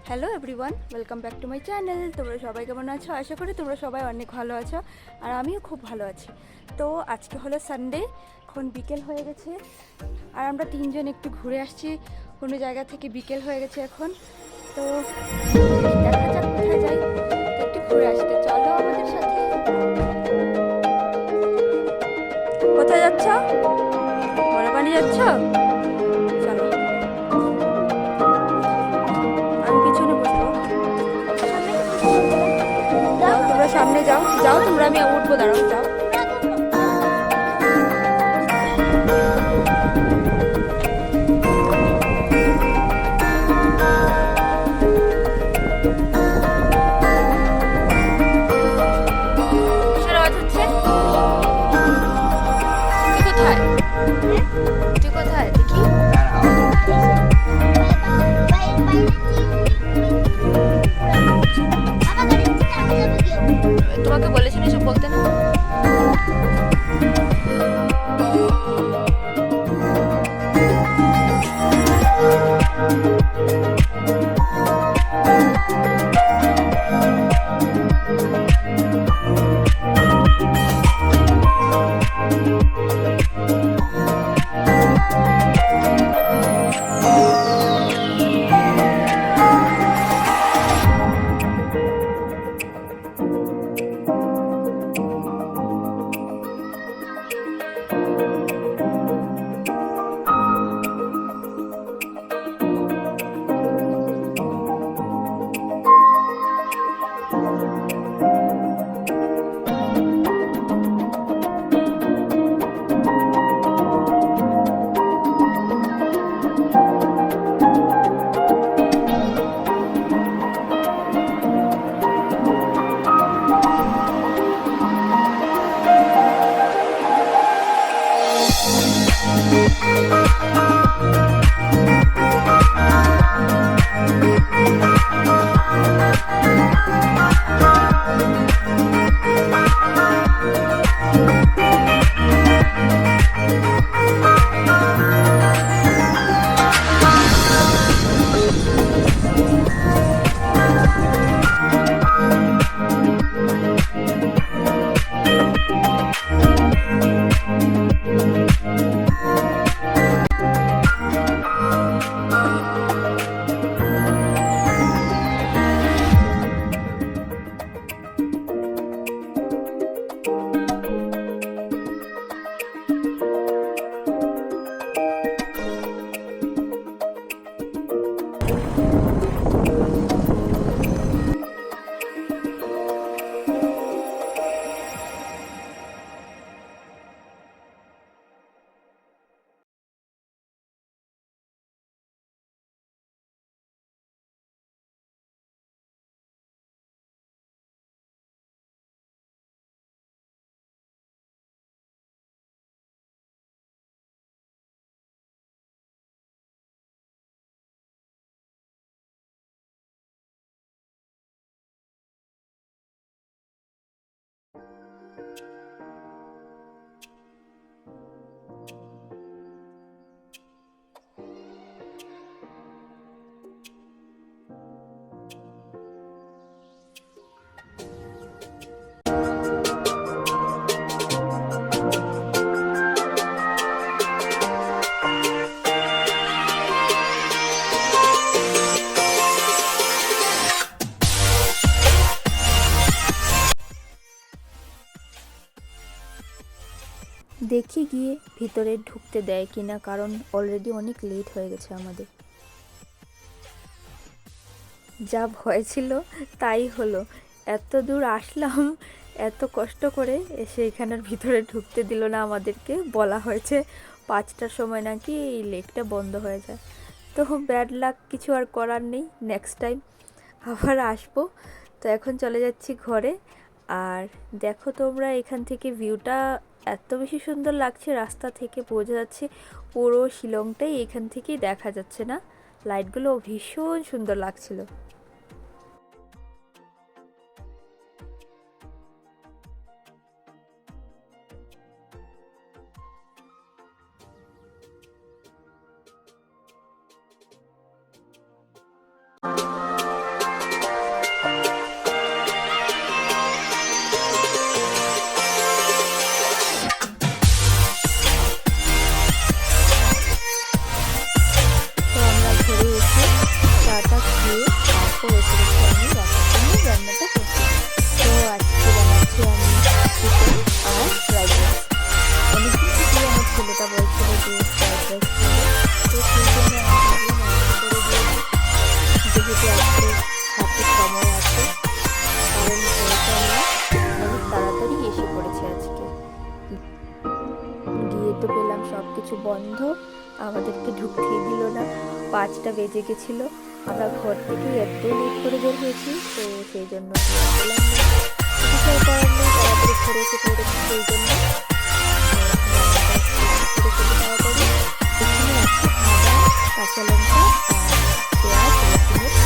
Hello everyone, welcome back to my channel. তোমরা সবাই কেমন আছো? আশা করি তোমরা সবাই অনেক ভালো আছো, আর আমিও খুব ভালো আছি। তো আজকে হলো সানডে, এখন বিকেল হয়ে গেছে, আর আমরা তিনজন একটু ঘুরে আসছি কোনো জায়গা থেকে। বিকেল হয়ে গেছে এখন, তো দেখা যাক কোথায় যাই। তো একটু ঘুরে আসতে চলো আমাদের সাথে। কোথায় যাচ্ছ? বড় পানি যাচ্ছ? চলো, আমি পিছনে বসবো। যাও তোমরা, সামনে যাও যাও তোমরা, আমি উঠবো, দাঁড়াও, যাও। কিসের আওয়াজ হচ্ছে? তুই কোথায়? তুই কোথায় দেখি? তোমাকে বলেছেন এসব বলতে না? দেখি গিয়ে ভিতরে ঢুকতে দেয় কিনা, কারণ অলরেডি অনেক লেট হয়ে গেছে আমাদের। যা ভয় ছিল তাই হলো, এত দূর আসলাম এত কষ্ট করে, এসে এখানের ভিতরে ঢুকতে দিল না আমাদেরকে। বলা হয়েছে 5টার সময় নাকি এই লেকটা বন্ধ হয়ে যায়। তো ব্যাড লাক, কিছু আর করার নেই, নেক্সট টাইম আবার আসবো। তো এখন চলে যাচ্ছি ঘরে। আর দেখো তোমরা, এখান থেকে ভিউটা এত বেশি সুন্দর লাগছে, রাস্তা থেকে বোঝা যাচ্ছে পুরো শিলংটাই এখান থেকেই দেখা যাচ্ছে না? লাইটগুলো ভীষণ সুন্দর লাগছিল। বন্ধ, আমাদেরকে ঢুকতেই দিল না। 5টা বেজে গেছিলো, আমরা ঘর থেকে এত লেট করে বের হয়েছি, তো সেই জন্য গেলাম না। কিছু আর করার নেই, তাড়াতাড়ি ঘরে এসে পড়েছি, সেই জন্য তাড়াতাড়ি এখানে আছে আদা, কাঁচা লঙ্কা আর পেঁয়াজ, রসুনের পেস্ট।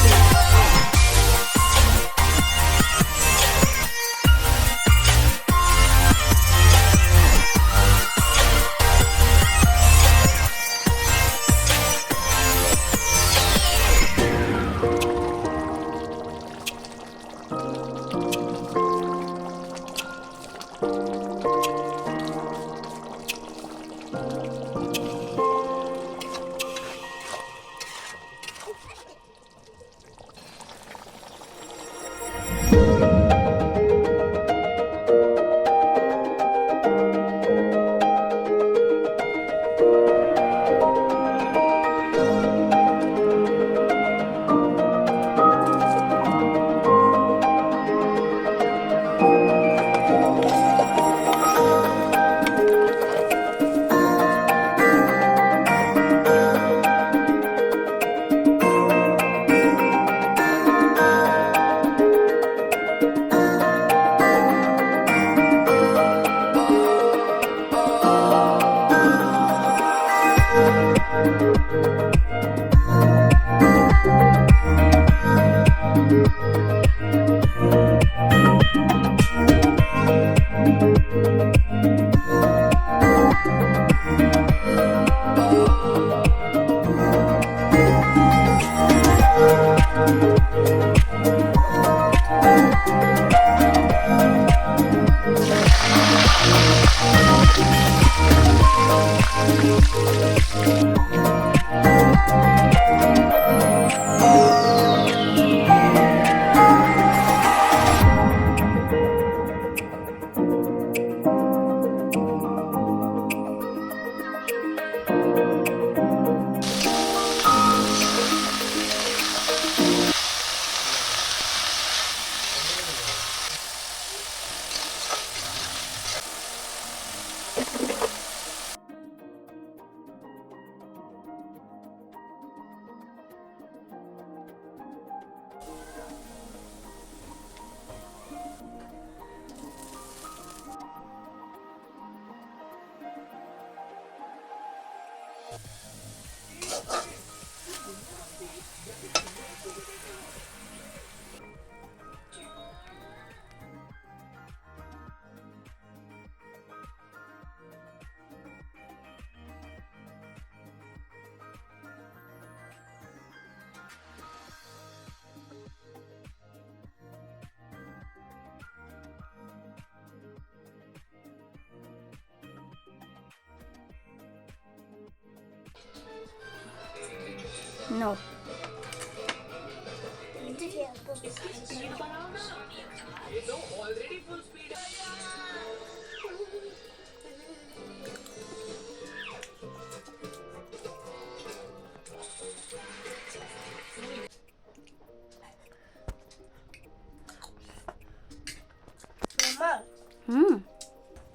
No.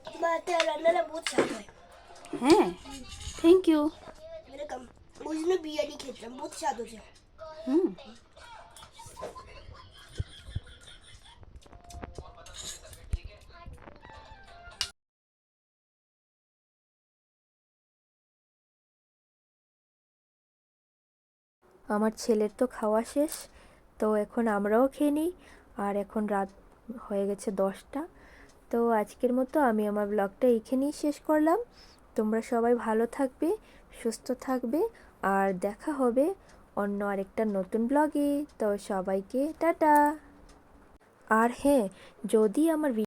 तुम्हारा रान्नाला बहुत स्वाद है। হ্যাঁ, থ্যাংক ইউ। এরকম ওই জন্য বিরিয়ানি খেতাম, বহুত স্বাদ হচ্ছে। হুম। আমার ছেলের তো খাওয়া শেষ, তো এখন আমরাও খেয়ে নিই। আর এখন রাত হয়ে গেছে 10টা। তো আজকের মতো আমি আমার ব্লগটা এইখানেই শেষ করলাম। তোমরা সবাই ভালো থাকবে, সুস্থ থাকবে, আর দেখা হবে অন্য আরেকটা নতুন ব্লগে। তো সবাইকে টাটা। আর হ্যাঁ, যদি আমার